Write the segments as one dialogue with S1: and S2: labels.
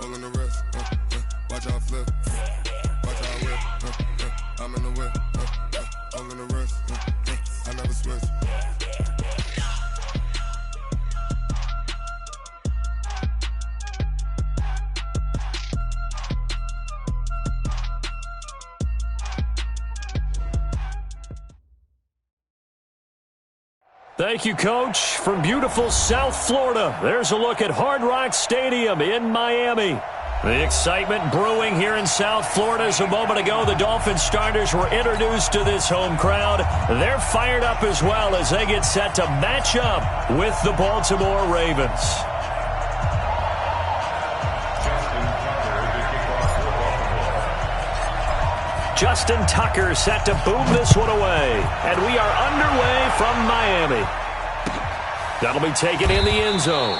S1: All in the wrist. Watch out flip. Watch out whip. I'm in the whip. All in the wrist. I never switch.
S2: Thank you, Coach. From beautiful South Florida, there's a look at Hard Rock Stadium in Miami. The excitement brewing here in South Florida as a moment ago. The Dolphins starters were introduced to this home crowd. They're fired up as well as they get set to match up with the Baltimore Ravens. Justin Tucker set to boom this one away. And we are underway from Miami. That'll be taken in the end zone.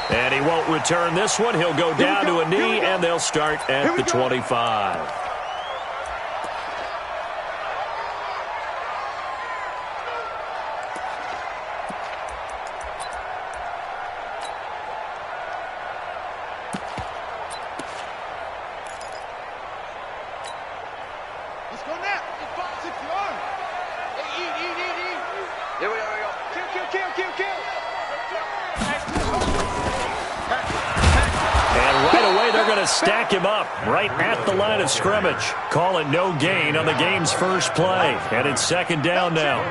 S2: And he won't return this one. He'll go down to a knee, and they'll start at the 25. Stack him up right at the line of scrimmage. Call it no gain on the game's first play. And it's second down now.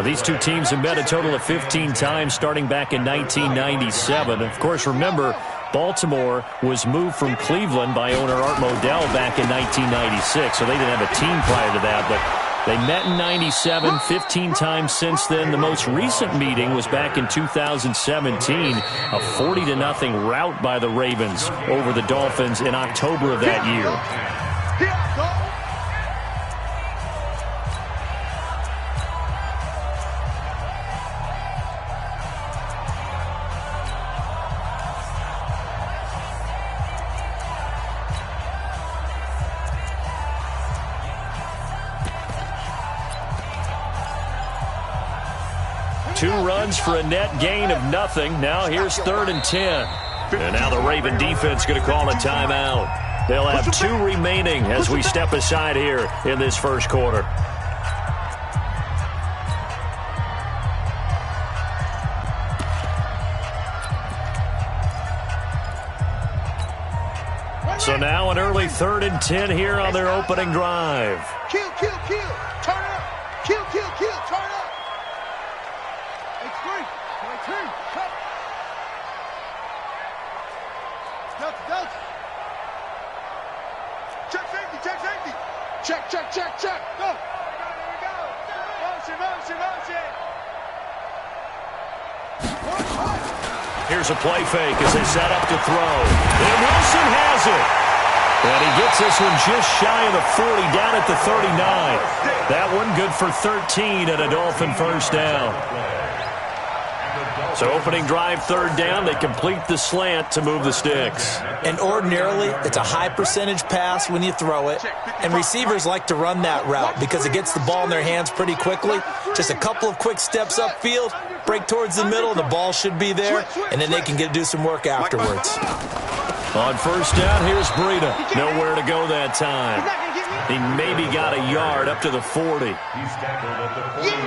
S2: These two teams have met a total of 15 times starting back in 1997. Of course, remember, Baltimore was moved from Cleveland by owner Art Modell back in 1996, so they didn't have a team prior to that, but they met in 97, 15 times since then. The most recent meeting was back in 2017, a 40-0 rout by the Ravens over the Dolphins in October of that year. 2 runs for a net gain of nothing. Now here's 3rd and 10. And now the Raven defense going to call a timeout. They'll have 2 remaining as we step aside here in this first quarter. So now an early 3rd and 10 here on their opening drive.
S3: Kill, kill, kill. Turn up. Kill, kill, kill. Turn up. Cut. Delta. Check safety. Check. Go. Motion.
S2: Here's a play fake as they set up to throw. And Wilson has it. And he gets this one just shy of the 40, down at the 39. That one good for 13 and a Dolphin first down. So opening drive, 3rd down, they complete the slant to move the sticks.
S4: And ordinarily, it's a high percentage pass when you throw it. And receivers like to run that route because it gets the ball in their hands pretty quickly. Just a couple of quick steps upfield, break towards the middle, the ball should be there, and then they can do some work afterwards.
S2: On first down, here's Breida. Nowhere to go that time. He maybe got a yard up to the 40.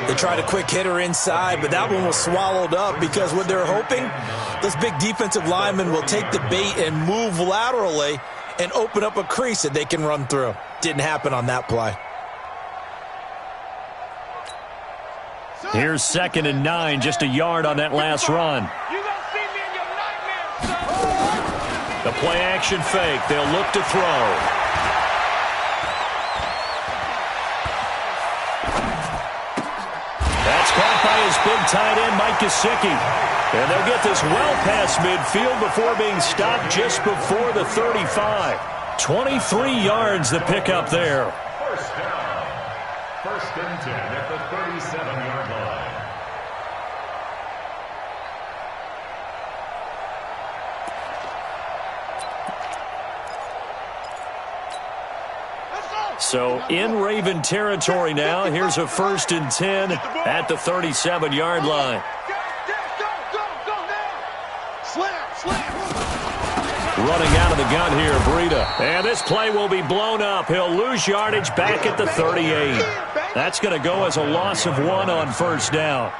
S4: They tried a quick hitter inside, but that one was swallowed up because what they're hoping, those big defensive linemen will take the bait and move laterally and open up a crease that they can run through. Didn't happen on that play.
S2: Here's 2nd and 9, just a yard on that last run. The play action fake. They'll look to throw. That's caught by his big tight end, Mike Gesicki. And they'll get this well past midfield before being stopped just before the 35. 23 yards the pickup there.
S5: First down. 1st and 10 at the 37-yard line.
S2: So in Raven territory now. Here's a 1st and 10 at the 37-yard line. Running out of the gun here, Breida. And this play will be blown up. He'll lose yardage back at the 38. That's going to go as a loss of 1 on first down.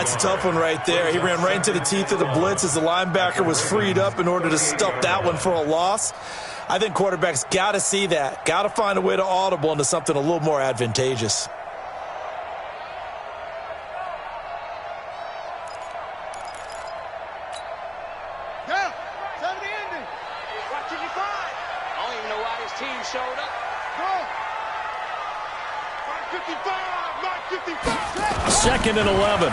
S4: It's a tough one right there. He ran right into the teeth of the blitz as the linebacker was freed up in order to stuff that one for a loss. I think quarterbacks got to see that. Got to find a way to audible into something a little more advantageous.
S2: Second and 11.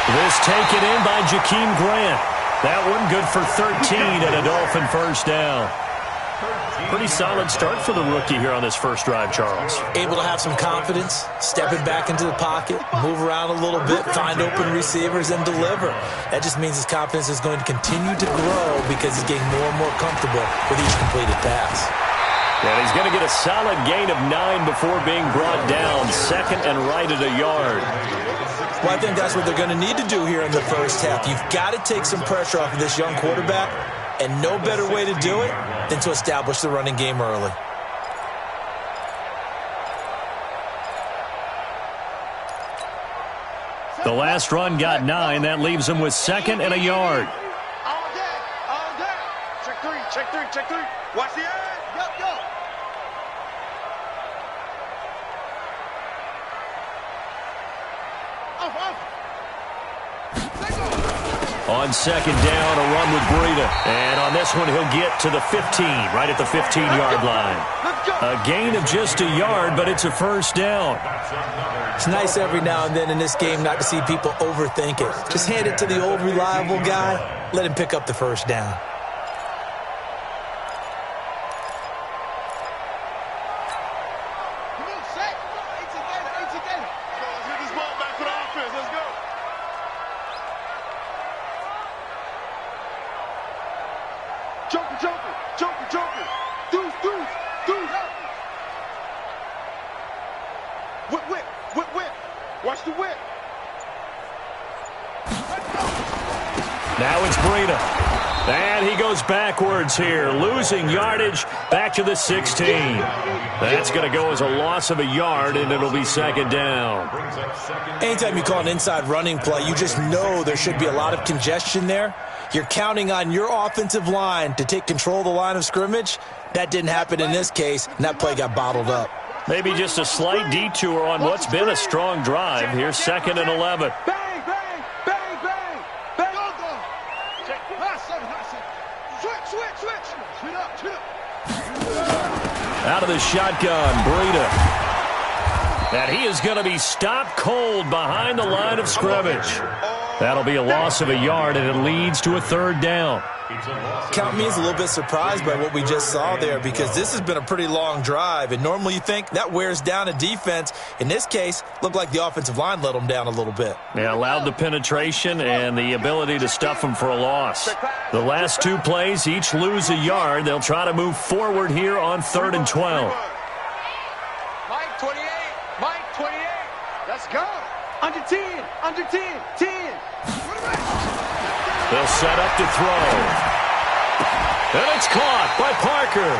S2: This taken in by Jakeem Grant. That one good for 13 and a Dolphin first down. Pretty solid start for the rookie here on this first drive, Charles.
S4: Able to have some confidence, stepping back into the pocket, move around a little bit, find open receivers, and deliver. That just means his confidence is going to continue to grow because he's getting more and more comfortable with each completed pass.
S2: And he's going to get a solid gain of 9 before being brought down. Second and right at a yard.
S4: Well, I think that's what they're going to need to do here in the first half. You've got to take some pressure off of this young quarterback, and no better way to do it than to establish the running game early.
S2: The last run got 9. That leaves him with second and a yard.
S3: All day, all day. Check three, check three, check three. Watch the edge. Yup, yup.
S2: On second down, a run with Breida. And on this one, he'll get to the 15, right at the 15-yard line. A gain of just a yard, but it's a first down.
S4: It's nice every now and then in this game not to see people overthink it. Just hand it to the old reliable guy. Let him pick up the first down.
S2: Now it's Breida. And he goes backwards here, losing yardage back to the 16. That's going to go as a loss of a yard, and it'll be second down.
S4: Anytime you call an inside running play, you just know there should be a lot of congestion there. You're counting on your offensive line to take control of the line of scrimmage. That didn't happen in this case, and that play got bottled up.
S2: Maybe just a slight detour on what's been a strong drive. Here's second and 11. Out of the shotgun, Breida. And he is going to be stopped cold behind the line of scrimmage. That'll be a loss of a yard, and it leads to a third down.
S4: Count me as a little bit surprised by what we just saw there, because this has been a pretty long drive, and normally you think that wears down a defense. In this case, looked like the offensive line let them down a little bit.
S2: They allowed the penetration and the ability to stuff them for a loss. The last two plays each lose a yard. They'll try to move forward here on 3rd and 12.
S3: Mike 28, Mike 28. Let's go. Under 10, under 10, 10.
S2: They'll set up to throw. And it's caught by Parker.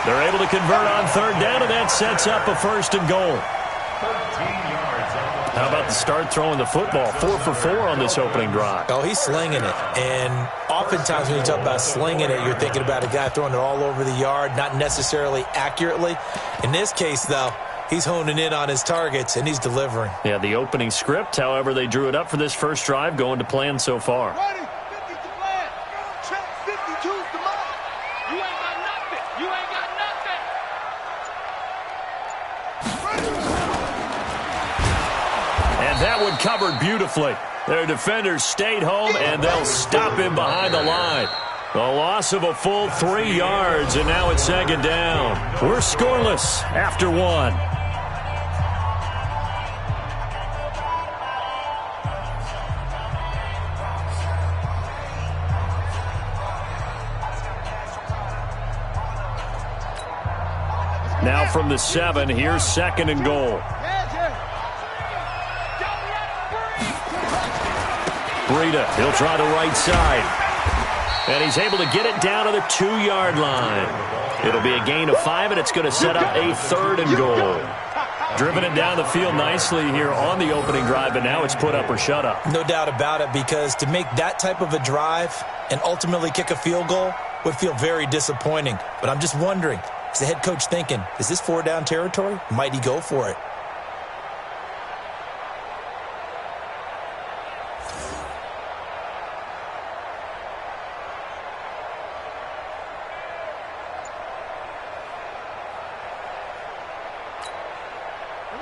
S2: They're able to convert on third down, and that sets up a 1st and goal.
S5: 13 yards.
S2: How about the start throwing the football? 4 for 4 on this opening drive.
S4: Oh, he's slinging it. And oftentimes when you talk about slinging it, you're thinking about a guy throwing it all over the yard, not necessarily accurately. In this case, though, he's honing in on his targets, and he's delivering.
S2: Yeah, the opening script, however, they drew it up for this first drive, going to plan so far.
S3: 50's the plan. Check 52's the mark. You ain't got nothing. You ain't got nothing.
S2: And that one covered beautifully. Their defenders stayed home, and they'll stop him behind the line. A loss of a full 3 yards, and now it's second down. We're scoreless after 1. Now from the 7, here's 2nd and goal. Breida, he'll try the right side. And he's able to get it down to the 2-yard line. It'll be a gain of 5, and it's going to set up a 3rd and goal. Driven it down the field nicely here on the opening drive, but now it's put up or shut up.
S4: No doubt about it, because to make that type of a drive and ultimately kick a field goal would feel very disappointing. But I'm just wondering, is the head coach thinking, is this 4-down territory? Might he go for it?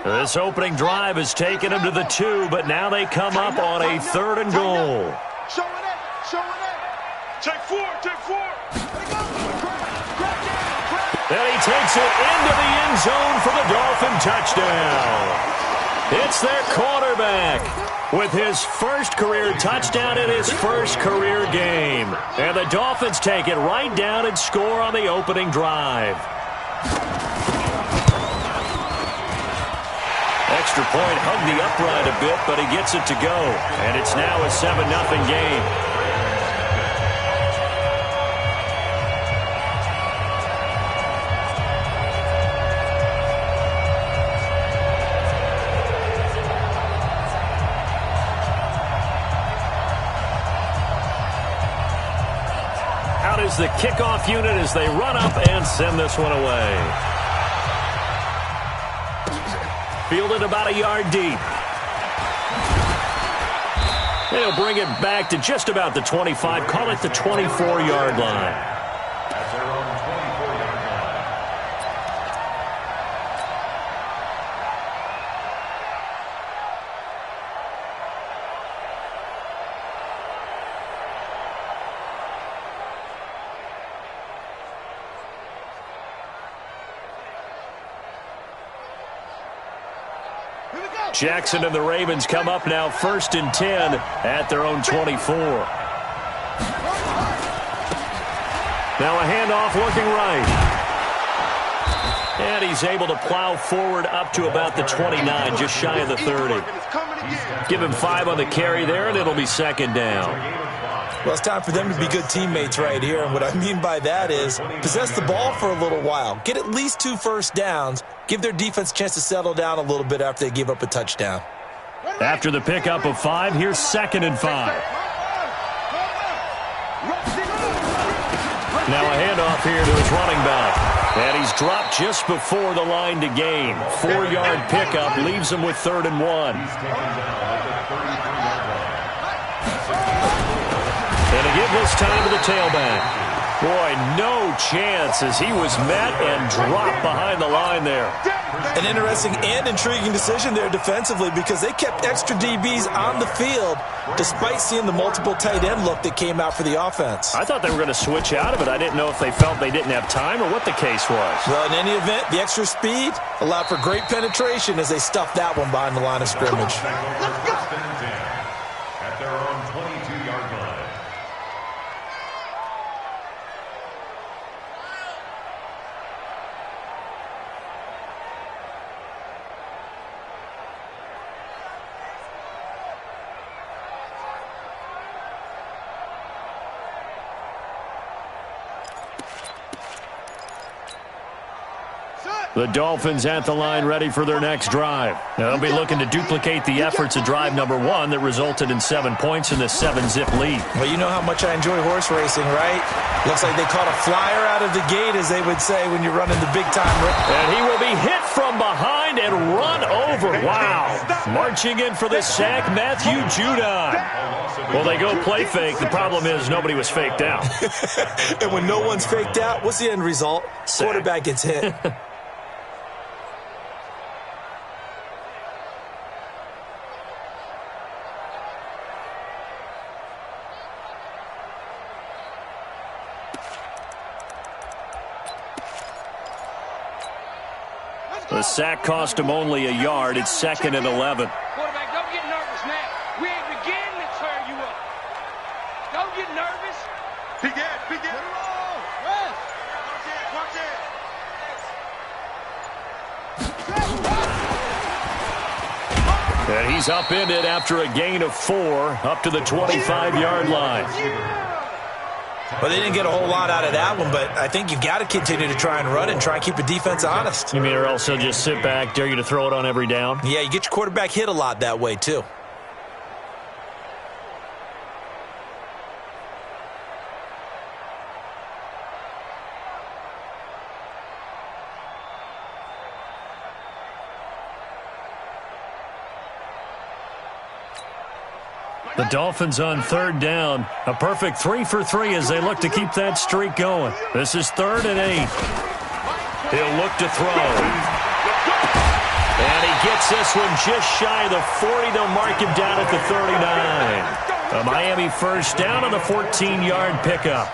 S2: This opening drive has taken them to the 2, but now they come up on a 3rd and goal.
S3: Show it up, show it up. Take 4, take 4.
S2: And he takes it into the end zone for the Dolphin touchdown. It's their quarterback with his first career touchdown in his first career game. And the Dolphins take it right down and score on the opening drive. Extra point hugged the upright a bit, but he gets it to go. And it's now a 7-0 game. Out is the kickoff unit as they run up and send this one away. Fielded about a yard deep. They'll bring it back to just about the 25. Call it the 24-yard line.
S5: At their own 24-yard line.
S2: Jackson and the Ravens come up now 1st and 10 at their own 24. Now a handoff looking right. And he's able to plow forward up to about the 29, just shy of the 30. Give him 5 on the carry there, and it'll be 2nd down.
S4: Well, it's time for them to be good teammates right here. And what I mean by that is possess the ball for a little while. Get at least 2 first downs. Give their defense a chance to settle down a little bit after they give up a touchdown.
S2: After the pickup of 5, here's 2nd and 5. Now a handoff here to his running back. And he's dropped just before the line to gain. 4-yard pickup leaves him with 3rd and 1. And a give this time to the tailback. Boy, no chance as he was met and dropped behind the line there.
S4: An interesting and intriguing decision there defensively, because they kept extra DBs on the field despite seeing the multiple tight end look that came out for the offense.
S2: I thought they were going to switch out of it. I didn't know if they felt they didn't have time or what the case was.
S4: Well, in any event, the extra speed allowed for great penetration as they stuffed that one behind the line of scrimmage.
S5: At their own 22-yard line.
S2: The Dolphins at the line ready for their next drive. They'll be looking to duplicate the efforts of drive number 1 that resulted in 7 points in the 7-zip lead.
S4: Well, you know how much I enjoy horse racing, right? Looks like they caught a flyer out of the gate, as they would say when you're running the big-time race.
S2: And he will be hit from behind and run over. Wow. Marching in for the sack, Matthew Judon. Well, they go play fake. The problem is nobody was faked out.
S4: And when no one's faked out, what's the end result?
S2: Sack.
S4: Quarterback gets hit.
S2: The sack cost him only a yard. It's 2nd and 11.
S3: Quarterback, don't get nervous now. We ain't beginning to tear you up. Don't get nervous. Begin. Rest. Watch it.
S2: And he's upended after a gain of 4 up to the 25-yard line.
S4: Well, they didn't get a whole lot out of that one, but I think you've got to continue to try and run and try and keep the defense honest.
S2: You mean or else they'll just sit back, dare you to throw it on every down?
S4: Yeah, you get your quarterback hit a lot that way, too.
S2: The Dolphins on third down. A perfect 3 for 3 as they look to keep that streak going. This is 3rd and 8. He'll look to throw. And he gets this one just shy of the 40. They'll mark him down at the 39. A Miami first down on the 14-yard pickup.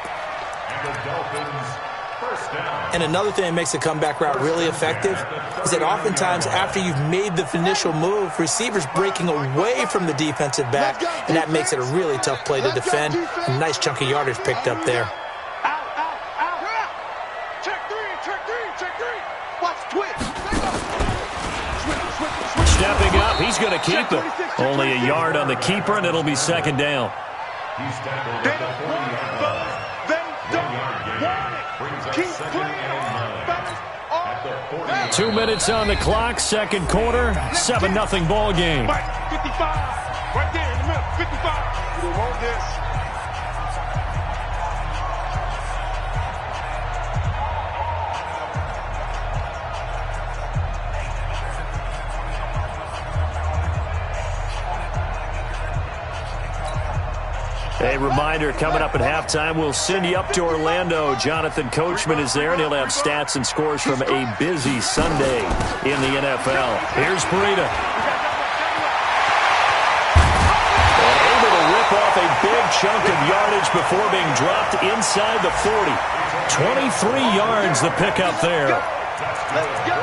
S4: And another thing that makes the comeback route really effective is that oftentimes after you've made the initial move, receivers breaking away from the defensive back, and that makes it a really tough play to defend. A nice chunk of yardage picked up there.
S3: Check three. Watch twitch.
S2: Stepping up, he's going to keep it. Only a yard on the keeper, and it'll be 2nd down.
S5: He's tackled at the 40-yard line.
S3: Keep playing.
S2: 2 minutes on the clock, 2nd quarter, 7-0 ball game.
S3: 55, right there in the middle, 55. We want this.
S2: A reminder, coming up at halftime, we'll send you up to Orlando. Jonathan Coachman is there, and he'll have stats and scores from a busy Sunday in the NFL. Here's Breida. And able to rip off a big chunk of yardage before being dropped inside the 40. 23 yards the pickup there.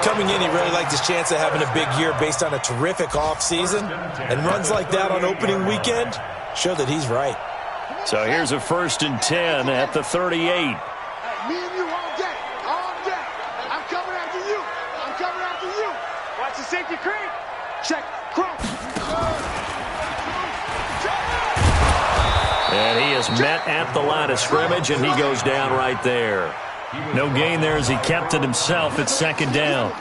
S4: Coming in, he really liked his chance of having a big year based on a terrific offseason. And runs like that on opening weekend show that he's right.
S2: So here's a 1st and 10 at the 38.
S3: Me and you all day. I'm coming after you. Watch the safety creep. Check, cross.
S2: And he is met at the line of scrimmage, and he goes down right there. No gain there as he kept it himself at 2nd down.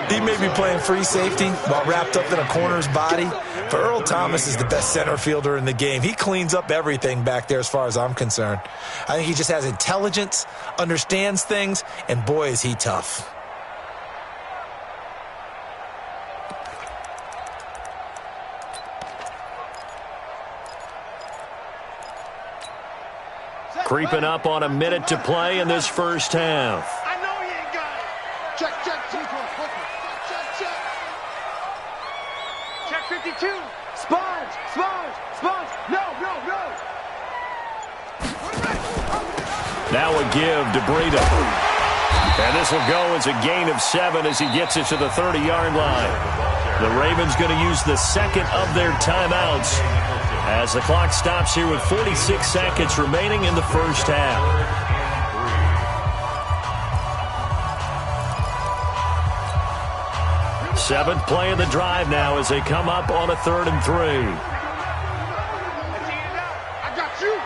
S4: He may be playing free safety while wrapped up in a corner's body, but Earl Thomas is the best center fielder in the game. He cleans up everything back there as far as I'm concerned. I think he just has intelligence, understands things, and boy, is he tough.
S2: Creeping up on a minute to play in this first half.
S3: I know he ain't got it. Check. Check 52. Sponge. No.
S2: Now a give to Breida. And this will go as a gain of 7 as he gets it to the 30-yard line. The Ravens going to use the 2nd of their timeouts as the clock stops here with 46 seconds remaining in the first half. Seventh play of the drive now as they come up on a 3rd and 3.
S3: I got you.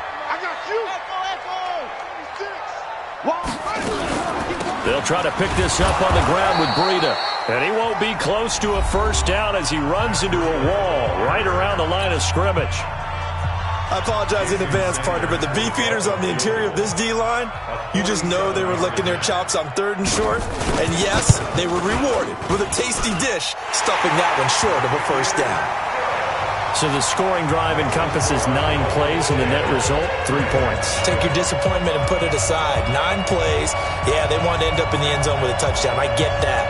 S2: They'll try to pick this up on the ground with Breida. And he won't be close to a first down as he runs into a wall right around the line of scrimmage.
S4: I apologize in advance, partner, but the beefeaters on the interior of this D-line, you just know they were licking their chops on 3rd and short. And yes, they were rewarded with a tasty dish, stuffing that one short of a first down.
S2: So the scoring drive encompasses 9 plays, and the net result, 3 points.
S4: Take your disappointment and put it aside. 9 plays. Yeah, they want to end up in the end zone with a touchdown. I get that.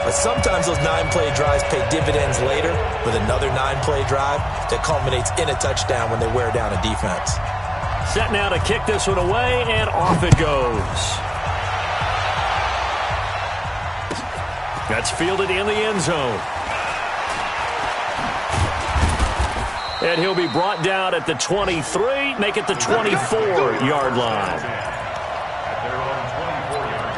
S4: But sometimes those 9-play drives pay dividends later with another 9-play drive that culminates in a touchdown when they wear down a defense.
S2: Set now to kick this one away, and off it goes. That's fielded in the end zone. And he'll be brought down at the 23, make it the 24-yard line.
S5: At their own 24-yard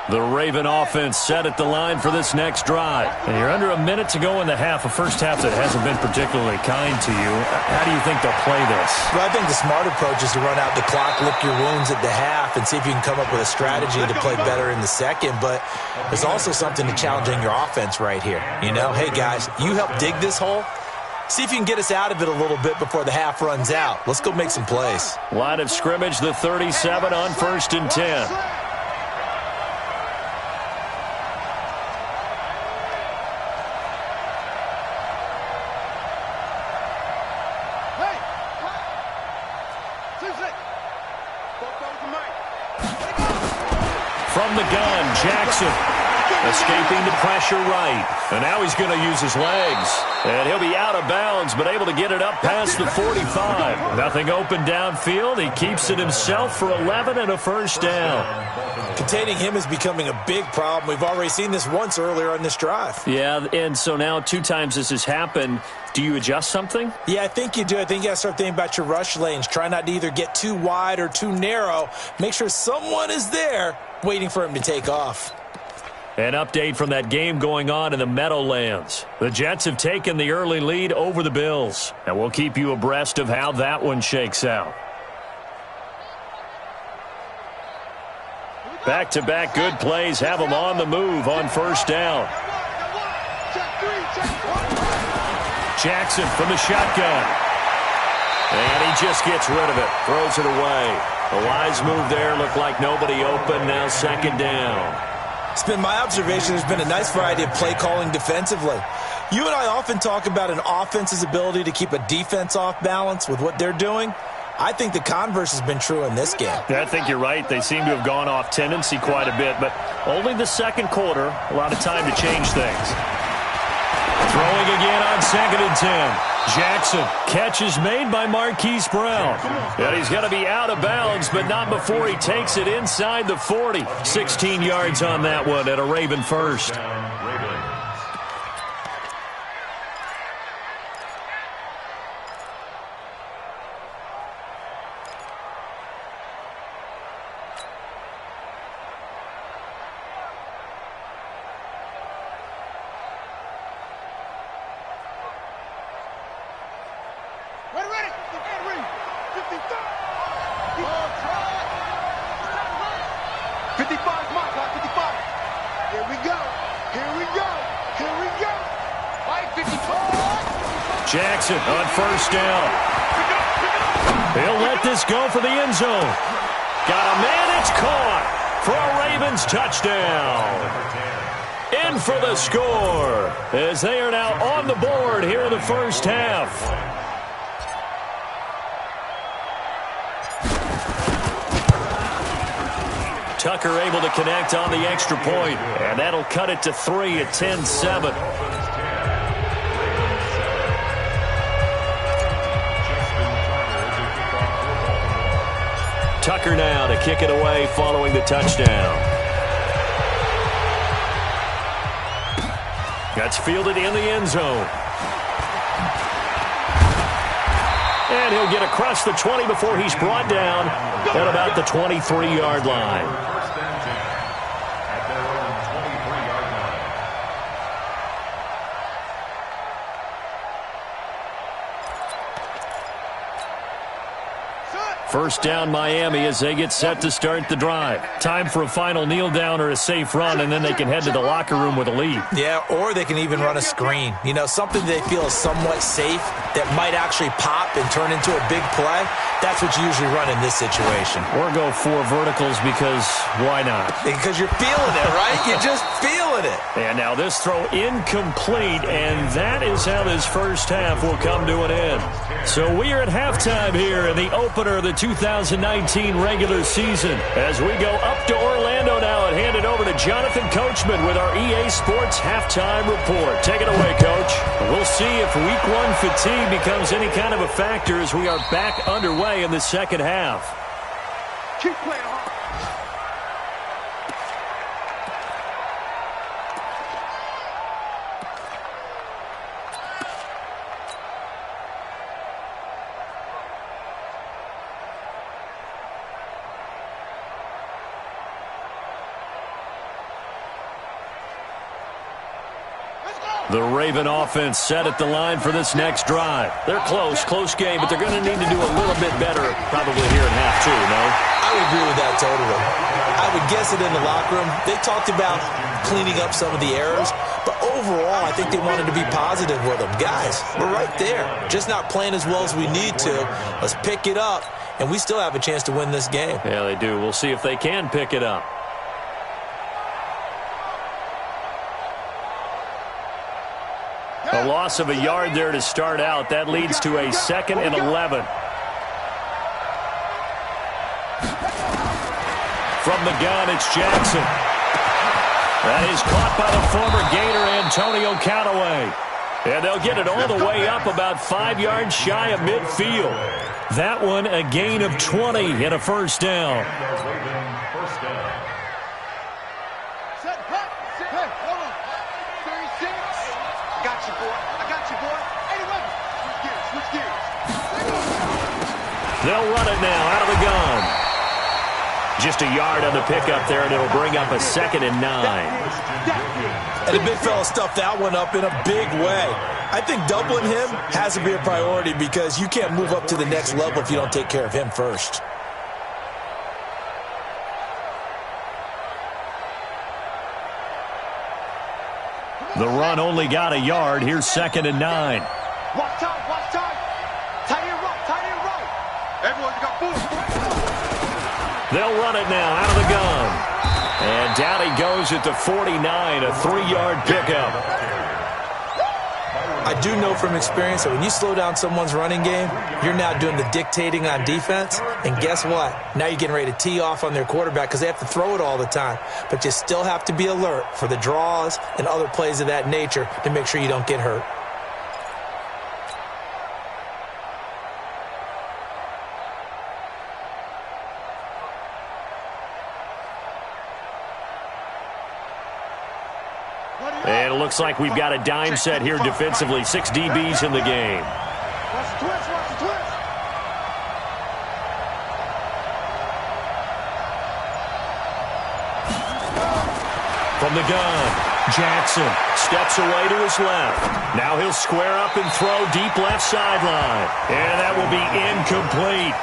S5: line.
S2: The Raven offense set at the line for this next drive. And you're under a minute to go in the half, a first half that hasn't been particularly kind to you. How do you think they'll play this?
S4: Well, I think the smart approach is to run out the clock, lick your wounds at the half, and see if you can come up with a strategy to play better in the second. But there's also something to challenging your offense right here. You know, hey, guys, you help dig this hole. See if you can get us out of it a little bit before the half runs out. Let's go make some plays.
S2: Line of scrimmage, the 37 on 1st and 10. From the gun, Jackson escaping the pressure right. And now he's going to use his legs. And he'll be out of bounds, but able to get it up past the 45. Nothing open downfield. He keeps it himself for 11 and a first down.
S4: Containing him is becoming a big problem. We've already seen this once earlier on this drive.
S2: Yeah, and so now 2 times this has happened. Do you adjust something?
S4: Yeah, I think you do. I think you got to start thinking about your rush lanes. Try not to either get too wide or too narrow. Make sure someone is there waiting for him to take off.
S2: An update from that game going on in the Meadowlands. The Jets have taken the early lead over the Bills, and we'll keep you abreast of how that one shakes out. Back-to-back good plays have them on the move on first down. Jackson from the shotgun. And he just gets rid of it. Throws it away. A wise move there. Looked like nobody open. Now second down.
S4: It's been my observation there's been a nice variety of play calling defensively. You and I often talk about an offense's ability to keep a defense off balance with what they're doing. I think the converse has been true in this game.
S2: Yeah, I think you're right. They seem to have gone off tendency quite a bit, but only the second quarter. A lot of time to change things. Throwing again on 2nd and 10. Jackson. Catch is made by Marquise Brown. And he's going to be out of bounds, but not before he takes it inside the 40. 16 yards on that one at a Raven first. Jackson on first down. He'll let this go for the end zone. Got a man, it's caught for a Ravens touchdown. In for the score as they are now on the board here in the first half. Tucker able to connect on the extra point, and that'll cut it to 3 at 10-7. Tucker now to kick it away following the touchdown. That's fielded in the end zone. And he'll get across the 20 before he's brought down at about the 23-yard line. First down Miami as they get set to start the drive. Time for a final kneel down or a safe run, and then they can head to the locker room with a lead.
S4: Yeah, or they can even run a screen. You know, something they feel is somewhat safe that might actually pop and turn into a big play. That's what you usually run in this situation.
S2: Or go 4 verticals because why not?
S4: Because you're feeling it, right? You're just feeling it.
S2: And now this throw incomplete, and that is how this first half will come to an end. So we are at halftime here in the opener of the 2019 regular season as we go up to Orlando now and hand it over to Jonathan Coachman with our EA Sports halftime report. Take it away, Coach. We'll see if Week 1 fatigue becomes any kind of a factor as we are back underway in the second half.
S3: Keep playing hard.
S2: The Raven offense set at the line for this next drive. They're close game, but they're going to need to do a little bit better probably here in half two, no?
S4: I would agree with that totally. I would guess it in the locker room. They talked about cleaning up some of the errors, but overall, I think they wanted to be positive with them. Guys, we're right there. Just not playing as well as we need to. Let's pick it up, and we still have a chance to win this game.
S2: Yeah, they do. We'll see if they can pick it up. A loss of a yard there to start out. That leads to a 2nd and 11. From the gun, it's Jackson. That is caught by the former Gator, Antonio Callaway. And they'll get it all the way up about 5 yards shy of midfield. That one a gain of 20 and a first down. They'll run it now out of the gun. Just a yard on the pickup there, and it'll bring up a 2nd and 9.
S4: And the big fella stuffed that one up in a big way. I think doubling him has to be a priority because you can't move up to the next level if you don't take care of him first.
S2: The run only got a yard. Here's 2nd and 9.
S3: Watch time. Tight end right. Everyone got four.
S2: They'll run it now out of the gun. And down he goes at the 49, a 3-yard pickup.
S4: I do know from experience that when you slow down someone's running game, you're now doing the dictating on defense. And guess what? Now you're getting ready to tee off on their quarterback because they have to throw it all the time. But you still have to be alert for the draws and other plays of that nature to make sure you don't get hurt.
S2: And it looks like we've got a dime set here defensively. 6 DBs in the game.
S3: Watch the twist.
S2: From the gun, Jackson steps away to his left. Now he'll square up and throw deep left sideline. And that will be incomplete.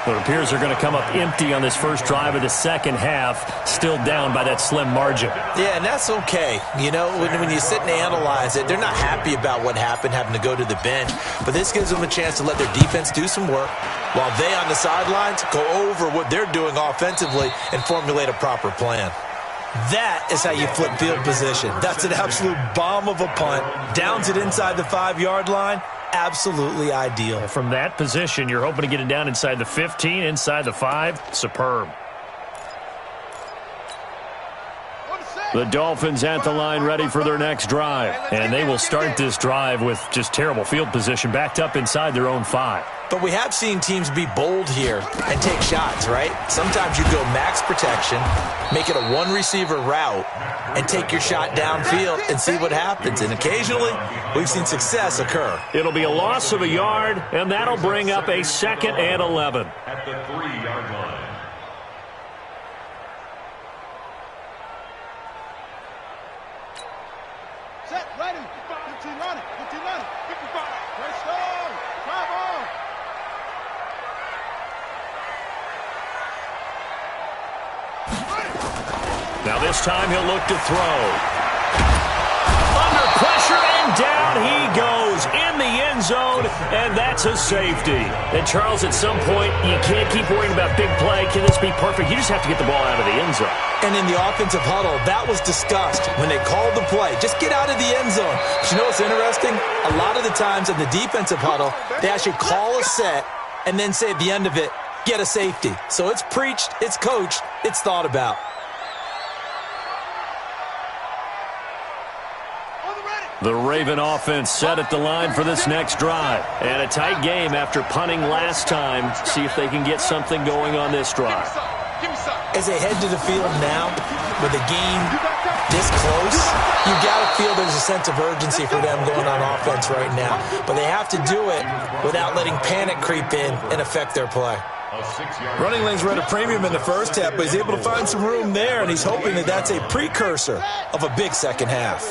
S2: It appears they're going to come up empty on this first drive of the second half, still down by that slim margin.
S4: Yeah, and that's okay. You know, when you sit and analyze it, they're not happy about what happened, having to go to the bench. But this gives them a chance to let their defense do some work while they on the sidelines go over what they're doing offensively and formulate a proper plan. That is how you flip field position. That's an absolute bomb of a punt. Downs it inside the 5-yard line. Absolutely ideal.
S2: From that position, you're hoping to get it down inside the 15, inside the 5. Superb. The Dolphins at the line ready for their next drive. And they will start this drive with just terrible field position, backed up inside their own 5.
S4: But we have seen teams be bold here and take shots, right? Sometimes you go max protection, make it a one-receiver route, and take your shot downfield and see what happens. And occasionally, we've seen success occur.
S2: It'll be a loss of a yard, and that'll bring up a 2nd and 11.
S5: At the 3-yard line.
S3: Set, ready. 15 running. 55. Let's go. Drive on.
S2: Now this time he'll look to throw. Under pressure, and down he goes in the end zone, and that's a safety. And Charles, at some point, you can't keep worrying about big play. Can this be perfect? You just have to get the ball out of the end zone.
S4: And in the offensive huddle, that was discussed when they called the play. Just get out of the end zone. But you know what's interesting? A lot of the times in the defensive huddle, they actually call a set and then say at the end of it, get a safety. So it's preached, it's coached, it's thought about.
S2: The Raven offense set at the line for this next drive. And a tight game after punting last time. See if they can get something going on this drive.
S4: As they head to the field now, with the game this close, you got to feel there's a sense of urgency for them going on offense right now. But they have to do it without letting panic creep in and affect their play. Running lanes were at a premium in the first half, but he's able to find some room there, and he's hoping that that's a precursor of a big second half.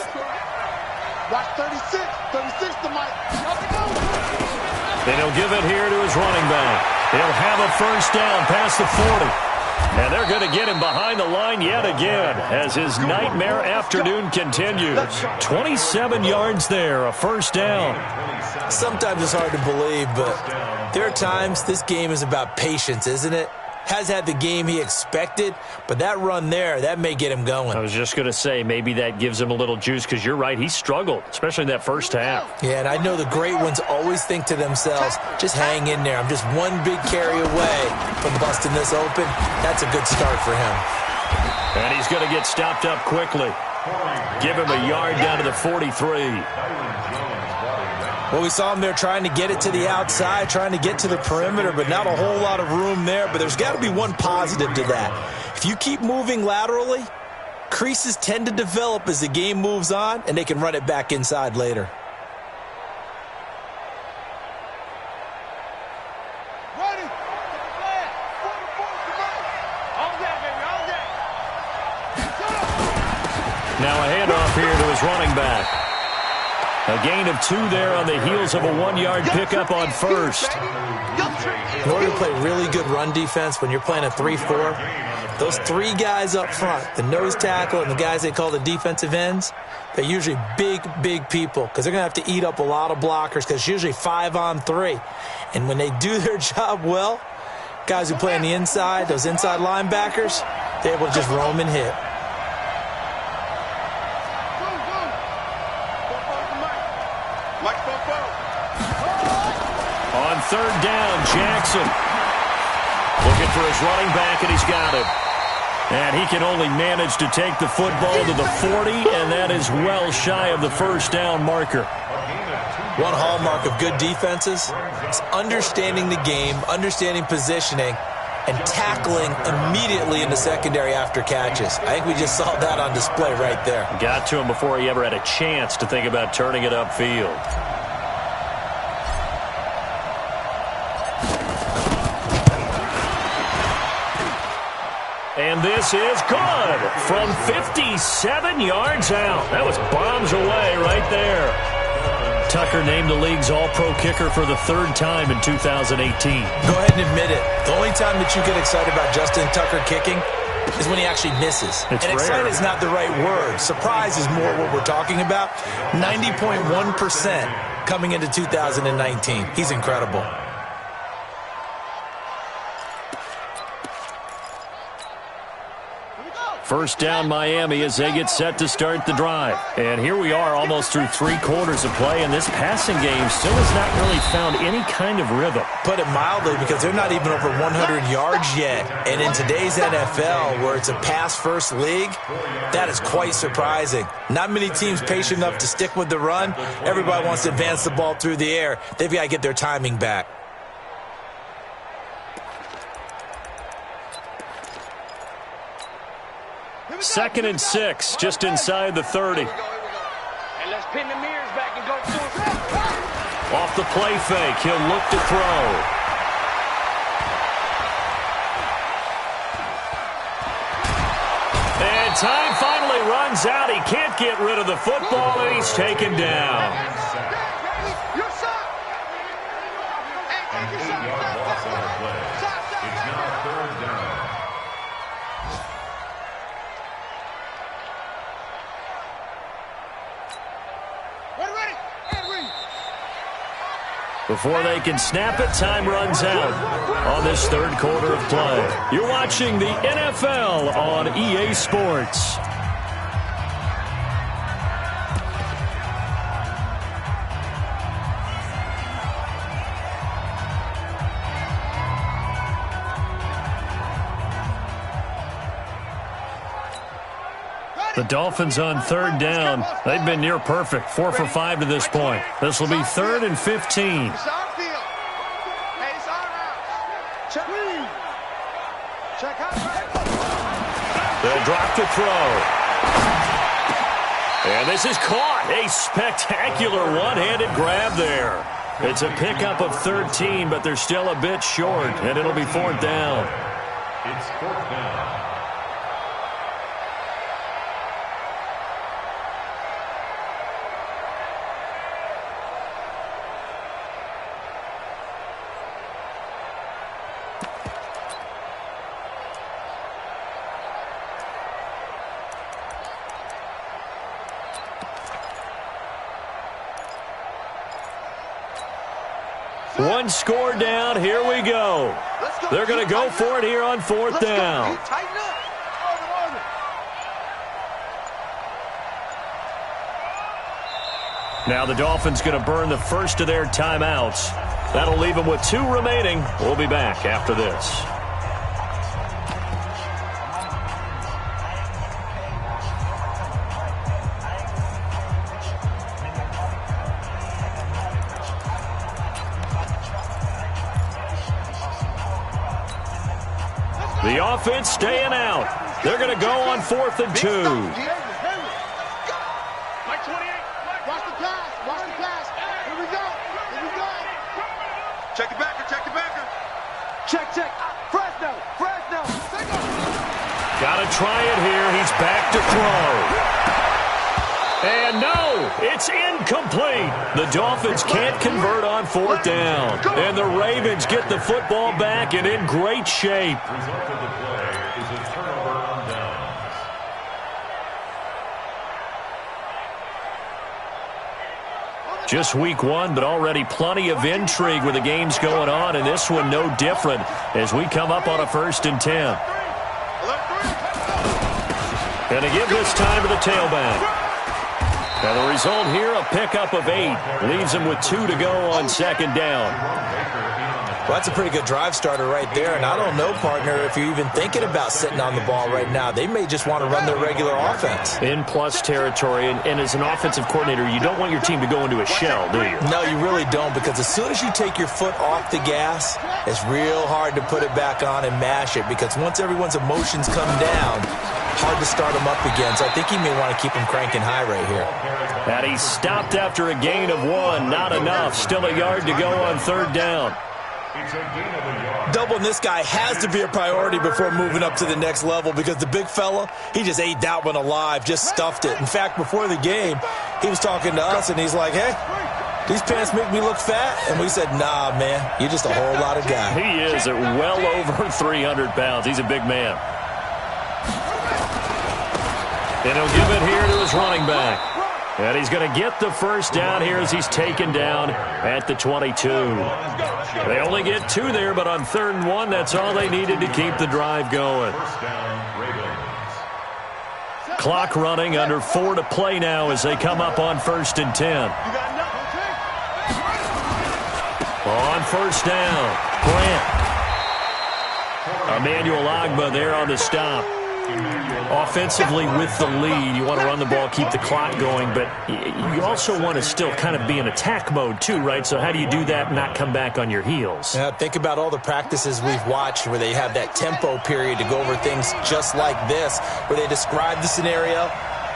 S6: Watch 36. 36 to Mike.
S2: And he'll give it here to his running back. He'll have a first down past the 40. And they're going to get him behind the line yet again as his nightmare afternoon continues. 27 yards there, a first down.
S4: Sometimes it's hard to believe, but there are times this game is about patience, isn't it? Has had the game he expected, but that run there, that may get him going.
S2: I was just going to say, maybe that gives him a little juice because you're right, he struggled, especially in that first half.
S4: Yeah, and I know the great ones always think to themselves, just hang in there. I'm just one big carry away from busting this open. That's a good start for him.
S2: And he's going to get stopped up quickly. Give him a yard down to the 43.
S4: Well, we saw him there trying to get it to the outside, trying to get to the perimeter, but not a whole lot of room there. But there's got to be one positive to that. If you keep moving laterally, creases tend to develop as the game moves on, and they can run it back inside later.
S2: Now a handoff here to his running back. A gain of 2 there on the heels of a 1-yard pickup on first.
S4: In order to play really good run defense when you're playing a 3-4, those 3 guys up front, the nose tackle and the guys they call the defensive ends, they're usually big, big people because they're going to have to eat up a lot of blockers because it's usually 5 on 3. And when they do their job well, guys who play on the inside, those inside linebackers, they're able to just roam and hit.
S2: On third down, Jackson looking for his running back, and he's got it. And he can only manage to take the football to the 40, and that is well shy of the first down marker.
S4: One hallmark of good defenses is understanding the game, understanding positioning, and tackling immediately in the secondary after catches. I think we just saw that on display right there.
S2: Got to him before he ever had a chance to think about turning it upfield. And this is good from 57 yards out. That was bombs away right there. Tucker named the league's all-pro kicker for the 3rd time in 2018.
S4: Go ahead and admit it. The only time that you get excited about Justin Tucker kicking is when he actually misses.
S2: It's
S4: and
S2: rare.
S4: excited is not the right word. Surprise is more what we're talking about. 90.1% coming into 2019. He's incredible.
S2: First down, Miami, as they get set to start the drive. And here we are almost through 3 quarters of play, and this passing game still has not really found any kind of rhythm.
S4: Put it mildly, because they're not even over 100 yards yet. And in today's NFL, where it's a pass-first league, that is quite surprising. Not many teams patient enough to stick with the run. Everybody wants to advance the ball through the air. They've got to get their timing back.
S2: Second and 6, just inside the 30.
S3: And let's pin the mirrors back and go through it.
S2: Off the play fake, he'll look to throw. And time finally runs out. He can't get rid of the football, and he's taken down.
S5: It's now 3rd down.
S2: Before they can snap it, time runs out on this 3rd quarter of play. You're watching the NFL on EA Sports. The Dolphins on 3rd down. They've been near perfect, 4 for 5 to this point. This will be 3rd and 15.
S6: It's our field. Hey, it's our house. Check out.
S2: They'll drop to throw. And this is caught. A spectacular one-handed grab there. It's a pickup of 13, but they're still a bit short, and it'll be 4th down.
S5: It's 4th down.
S2: One score down. Here we go. They're going to go for it here on fourth down. Now the Dolphins going to burn the first of their timeouts. That'll leave them with 2 remaining. We'll be back after this. The offense staying out. They're going to go on 4th and 2.
S6: Check it backer, check it backer. Check. Fresno.
S2: Got to try it here. He's back to throw. And no, it's incomplete. The Dolphins can't convert on 4th down. And the Ravens get the football back and in great shape.
S5: Result of the play is a turnover on downs.
S2: Just week 1, but already plenty of intrigue with the games going on, and this one no different as we come up on a 1st and 10. And to give this time to the tailback. Now the result here, a pickup of 8. Leaves them with 2 to go on 2nd down.
S4: Well, that's a pretty good drive starter right there, and I don't know, partner, if you're even thinking about sitting on the ball right now. They may just want to run their regular offense.
S2: In plus territory, and as an offensive coordinator, you don't want your team to go into a shell, do you?
S4: No, you really don't, because as soon as you take your foot off the gas, it's real hard to put it back on and mash it, because once everyone's emotions come down, hard to start them up again. So I think he may want to keep them cranking high right here.
S2: And he stopped after a gain of 1. Not enough. Still a yard to go on 3rd down.
S4: Doubling this guy has to be a priority before moving up to the next level, because the big fella, he just ate that one alive, just stuffed it. In fact, before the game, he was talking to us, and he's like, hey, these pants make me look fat? And we said, nah, man, you're just a whole lot of guy.
S2: He is at well over 300 pounds. He's a big man. And he'll give it here to his running back. And he's going to get the 1st down here as he's taken down at the 22. They only get 2 there, but on 3rd and 1, that's all they needed to keep the drive going. Clock running, under 4 to play now as they come up on 1st and 10. On 1st down, Grant. Emmanuel Ogbah there on the stop. Offensively with the lead, you want to run the ball, keep the clock going, but you also want to still kind of be in attack mode too, right? So how do you do that and not come back on your heels?
S4: Yeah, think about all the practices we've watched where they have that tempo period to go over things just like this, where they describe the scenario,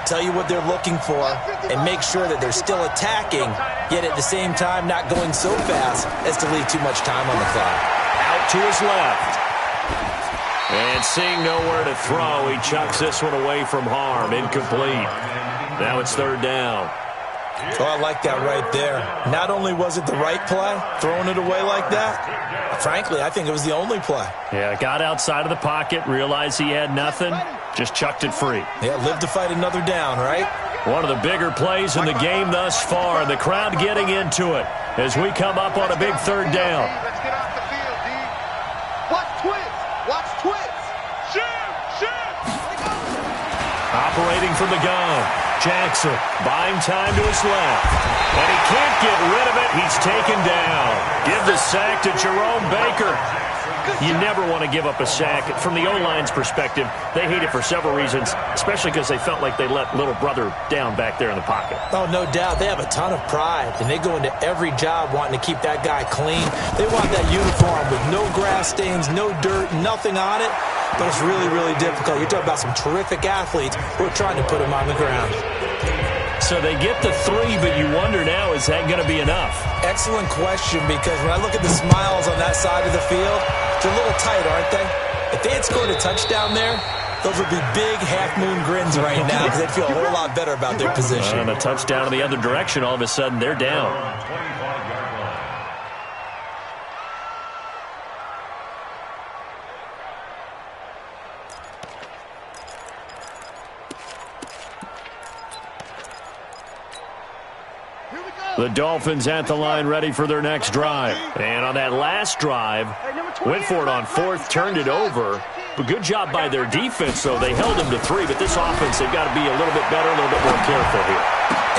S4: tell you what they're looking for, and make sure that they're still attacking, yet at the same time not going so fast as to leave too much time on the clock.
S2: Out to his left. And seeing nowhere to throw, he chucks this one away from harm. Incomplete. Now it's 3rd down.
S4: Oh, I like that right there. Not only was it the right play, throwing it away like that, frankly, I think it was the only play.
S2: Yeah, got outside of the pocket, realized he had nothing, just chucked it free.
S4: Yeah, live to fight another down, right?
S2: One of the bigger plays in the game thus far, and the crowd getting into it as we come up on a big 3rd down.
S6: Let's get off the field, D. Watch twins. Watch twins. Shoot.
S2: Operating from the gun, Jackson buying time to his left. And he can't get rid of it. He's taken down. Give the sack to Jerome Baker. You never want to give up a sack. From the O-line's perspective, they hate it for several reasons, especially because they felt like they let little brother down back there in the pocket.
S4: Oh, no doubt. They have a ton of pride, and they go into every job wanting to keep that guy clean. They want that uniform with no grass stains, no dirt, nothing on it, but it's really, really difficult. You're talking about some terrific athletes who are trying to put him on the ground.
S2: So they get the 3, but you wonder now, is that going to be enough?
S4: Excellent question, because when I look at the smiles on that side of the field, they're a little tight, aren't they? If they had scored a touchdown there, those would be big half-moon grins right now, because they'd feel a whole lot better about their position.
S2: And a touchdown in the other direction, all of a sudden they're down. The Dolphins at the line ready for their next drive. And on that last drive, went for it on fourth, turned it over. But good job by their defense, though. They held them to 3, but this offense, they've got to be a little bit better, a little bit more careful here.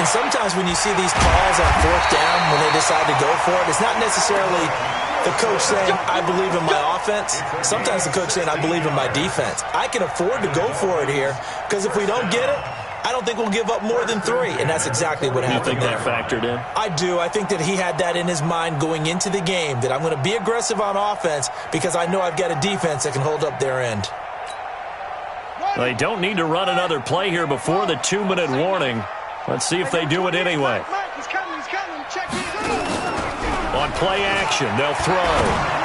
S4: And sometimes when you see these calls on fourth down, when they decide to go for it, it's not necessarily the coach saying, I believe in my offense. Sometimes the coach saying, I believe in my defense. I can afford to go for it here because if we don't get it, I don't think we'll give up more than 3, and that's exactly what happened.
S2: You think that factored in?
S4: I do. I think that he had that in his mind going into the game, that I'm going to be aggressive on offense because I know I've got a defense that can hold up their end.
S2: They don't need to run another play here before the 2-minute warning. Let's see if they do it anyway. On play action, they'll throw.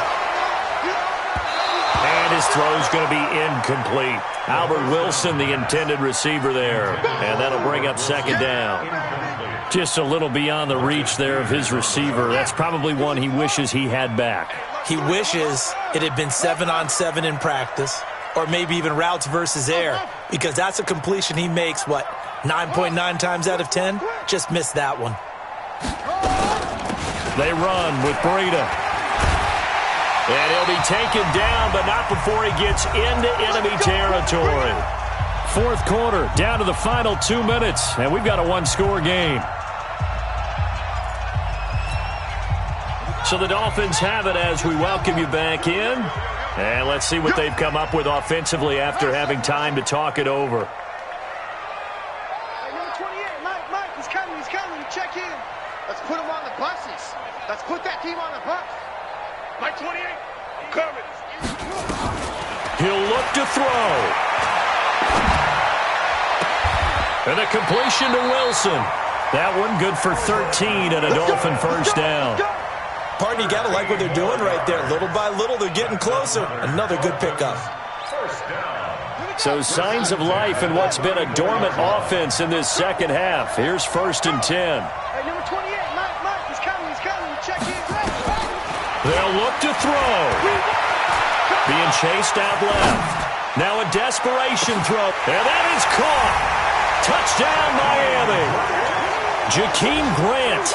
S2: And his throw's going to be incomplete. Albert Wilson, the intended receiver there. And that'll bring up second down. Just a little beyond the reach there of his receiver. That's probably one he wishes he had back.
S4: He wishes it had been 7-on-7 in practice, or maybe even routes versus air, because that's a completion he makes, 9.9 times out of 10? Just missed that one.
S2: They run with Breida. And he'll be taken down, but not before he gets into enemy territory. Fourth quarter, down to the final 2 minutes, and we've got a one-score game. So the Dolphins have it as we welcome you back in. And let's see what they've come up with offensively after having time to talk it over.
S6: Hey, number 28, Mike, he's coming, check in. Let's put him on the buses. Let's put that team on the bus. Mike 28, I'm coming.
S2: He'll look to throw. And a completion to Wilson. That one good for 13 and a Dolphin first down.
S4: Partner, you got to like what they're doing right there. Little by little, they're getting closer. Another good pickup.
S2: So signs of life in what's been a dormant offense in this second half. Here's 1st and 10.
S6: Hey, number 28, Mike, he's coming, check in.
S2: They'll look to throw. Being chased out left. Now a desperation throw. And that is caught. Touchdown, Miami. Jakeem Grant,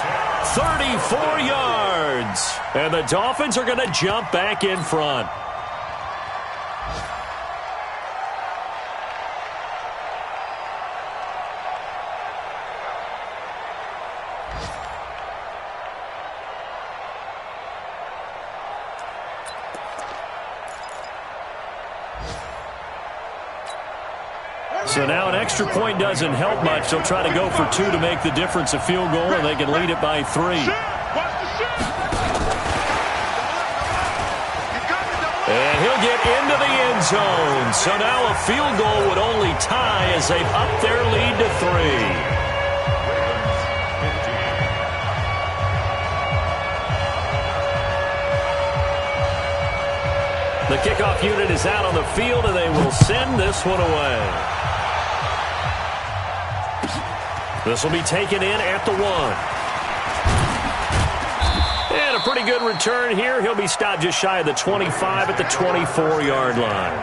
S2: 34 yards. And the Dolphins are going to jump back in front. So now an extra point doesn't help much. They'll try to go for 2 to make the difference a field goal, and they can lead it by 3. And he'll get into the end zone. So now a field goal would only tie as they've upped their lead to 3. The kickoff unit is out on the field, and they will send this one away. This will be taken in at the 1. And a pretty good return here. He'll be stopped just shy of the 25 at the 24-yard line.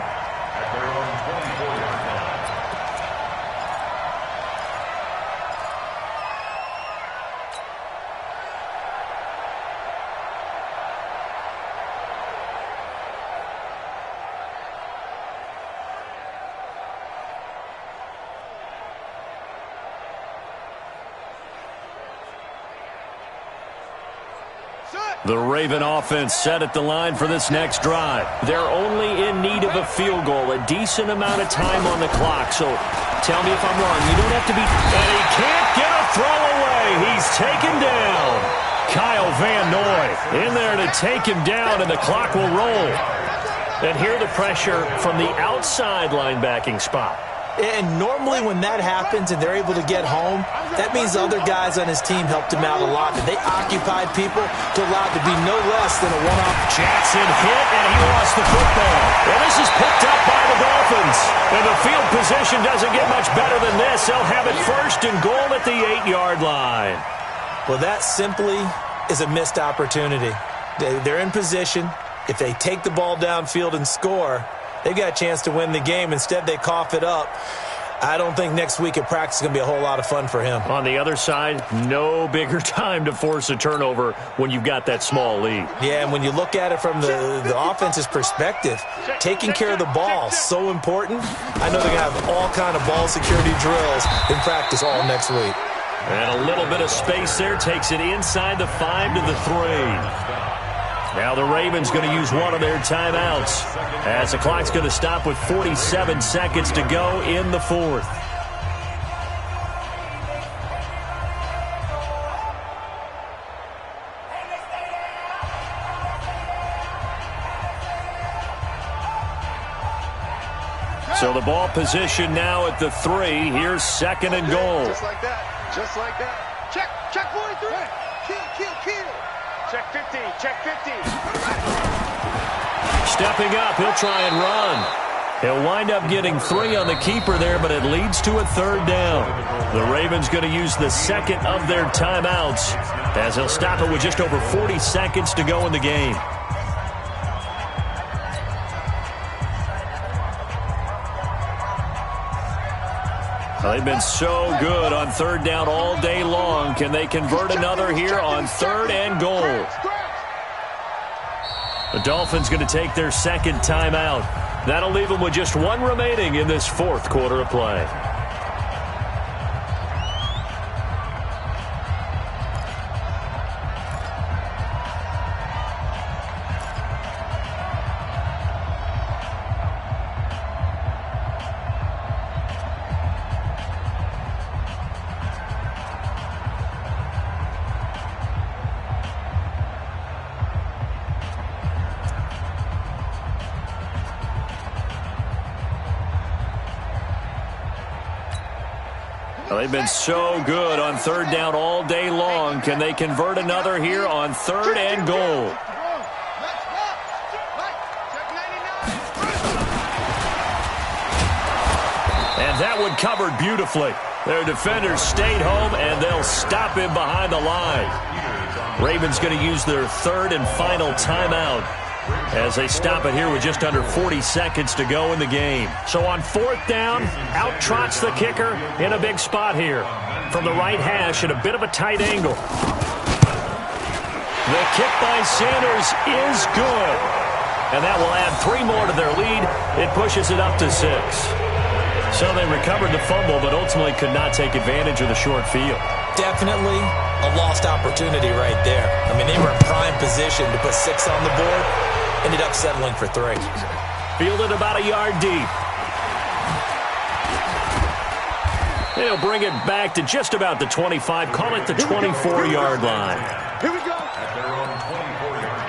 S2: The Raven offense set at the line for this next drive. They're only in need of a field goal, a decent amount of time on the clock. So tell me if I'm wrong. You don't have to be... And he can't get a throw away. He's taken down. Kyle Van Noy in there to take him down, and the clock will roll. And here the pressure from the outside linebacking spot.
S4: And normally when that happens and they're able to get home, that means the other guys on his team helped him out a lot. And they occupied people to allow it to be no less than a one-off.
S2: Jackson hit, and he lost the football. Well, this is picked up by the Dolphins. And the field position doesn't get much better than this. They'll have it 1st and goal at the 8-yard line.
S4: Well, that simply is a missed opportunity. They're in position. If they take the ball downfield and score, they've got a chance to win the game. Instead, they cough it up. I don't think next week at practice is going to be a whole lot of fun for him.
S2: On the other side, no bigger time to force a turnover when you've got that small lead.
S4: Yeah, and when you look at it from the offense's perspective, taking care of the ball is so important. I know they're going to have all kind of ball security drills in practice all next week.
S2: And a little bit of space there takes it inside the 5 to the 3. Now the Ravens going to use one of their timeouts as the clock's going to stop with 47 seconds to go in the 4th. So the ball position now at the 3. Here's 2nd and goal.
S6: Just like that. Just like that. Check 43. Kill. Check 50. Check 50.
S2: Stepping up, he'll try and run. He'll wind up getting 3 on the keeper there, but it leads to a 3rd down. The Ravens going to use the 2nd of their timeouts as they'll stop it with just over 40 seconds to go in the game. They've been so good on 3rd down all day long. Can they convert another here on 3rd and goal? The Dolphins going to take their 2nd timeout. That'll leave them with just 1 remaining in this 4th quarter of play. They've been so good on 3rd down all day long. Can they convert another here on 3rd and goal? And that one covered beautifully. Their defenders stayed home, and they'll stop him behind the line. Ravens going to use their 3rd and final timeout as they stop it here with just under 40 seconds to go in the game. So on 4th down, out trots the kicker in a big spot here. From the right hash at a bit of a tight angle. The kick by Sanders is good. And that will add 3 more to their lead. It pushes it up to 6. So they recovered the fumble, but ultimately could not take advantage of the short field.
S4: Definitely a lost opportunity right there. I mean, they were in prime position to put 6 on the board. Ended up settling for 3.
S2: Fielded about a yard deep. They'll bring it back to just about the 25. Call it the 24-yard line.
S6: Here we go.
S5: At their own 24-yard line.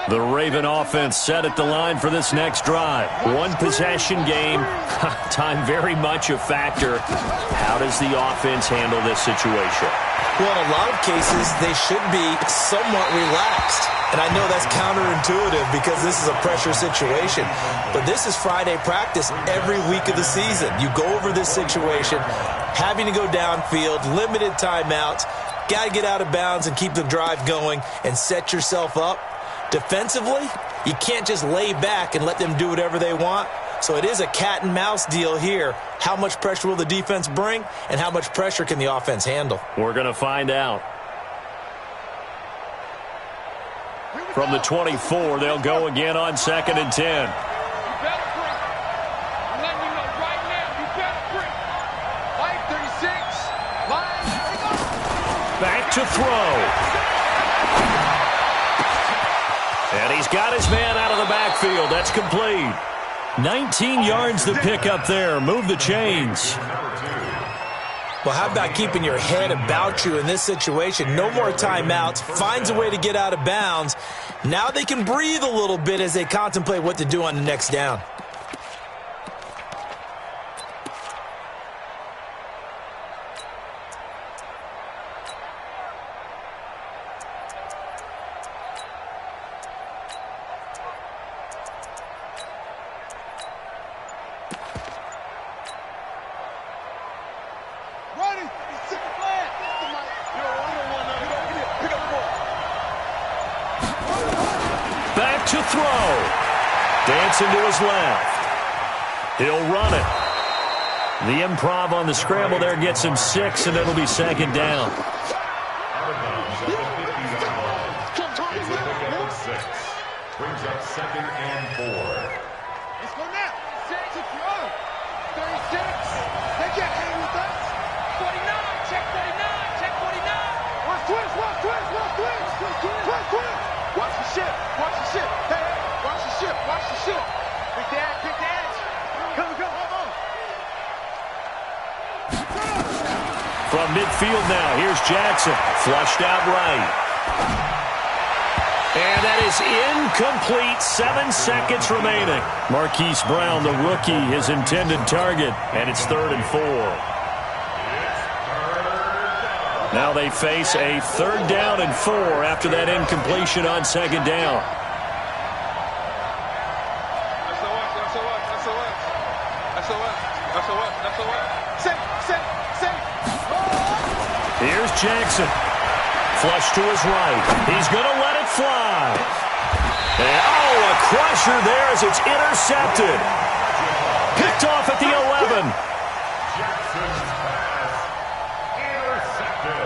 S2: The Raven offense set at the line for this next drive. 1 possession game. Time very much a factor. How does the offense handle this situation?
S4: Well, in a lot of cases, they should be somewhat relaxed. And I know that's counterintuitive because this is a pressure situation. But this is Friday practice every week of the season. You go over this situation, having to go downfield, limited timeouts, got to get out of bounds and keep the drive going and set yourself up. Defensively, you can't just lay back and let them do whatever they want. So it is a cat and mouse deal here. How much pressure will the defense bring, and how much pressure can the offense handle?
S2: We're going to find out. From the 24, they'll go again on 2nd and 10.
S3: You better bring. I'm letting you know right now, you better bring. 536, line.
S2: Back to throw. And he's got his man out of the backfield. That's complete. 19 yards to pick up there. Move the chains.
S4: Well, how about keeping your head about you in this situation? No more timeouts. Finds a way to get out of bounds. Now they can breathe a little bit as they contemplate what to do on the next down.
S2: Johnson to his left. He'll run it. The improv on the scramble there gets him 6, and it'll be second down.
S5: Brings up 2nd and 4.
S6: Let's go now. 36. They can't hang with us.
S3: 49. Check 49. Check 49.
S6: Watch twist. Watch the ship. Hey, watch the ship. Big dad. Come on.
S2: From midfield now, here's Jackson. Flushed out right. And that is incomplete. 7 seconds remaining. Marquise Brown, the rookie, his intended target. And it's 3rd and 4. Now they face a 3rd down and 4 after that incompletion on 2nd down. Here's Jackson. Flush to his right. He's going to let it fly. And, a crusher there as it's intercepted. Picked off at the 11.
S5: Jackson's pass intercepted.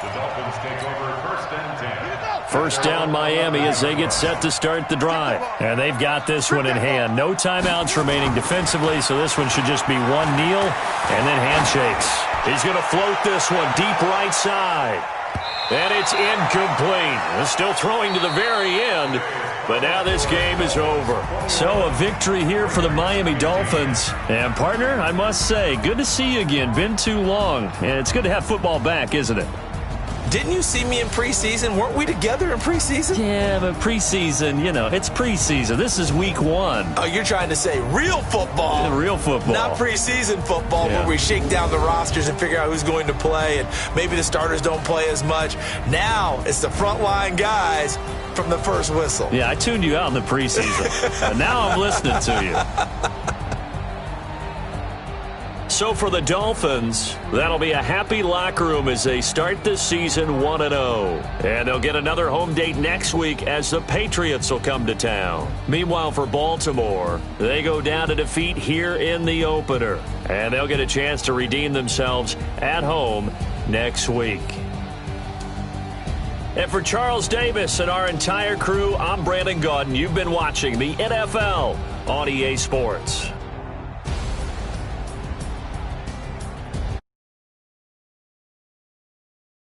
S5: The Dolphins take over 1st and 10.
S2: First down Miami as they get set to start the drive. And they've got this one in hand. No timeouts remaining defensively, so this one should just be one kneel and then handshakes. He's going to float this one deep right side. And it's incomplete. They're still throwing to the very end, but now this game is over. So a victory here for the Miami Dolphins. And partner, I must say, good to see you again. Been too long. And it's good to have football back, isn't it?
S4: Didn't you see me in preseason? Weren't we together in preseason?
S2: Yeah, but preseason, it's preseason. This is week 1.
S4: Oh, you're trying to say real football.
S2: Real football.
S4: Not preseason football where we shake down the rosters and figure out who's going to play, and maybe the starters don't play as much. Now it's the frontline guys from the first whistle.
S2: Yeah, I tuned you out in the preseason. But now I'm listening to you. So for the Dolphins, that'll be a happy locker room as they start this season 1-0. And they'll get another home date next week as the Patriots will come to town. Meanwhile, for Baltimore, they go down to defeat here in the opener. And they'll get a chance to redeem themselves at home next week. And for Charles Davis and our entire crew, I'm Brandon Gaudin. You've been watching the NFL on EA Sports.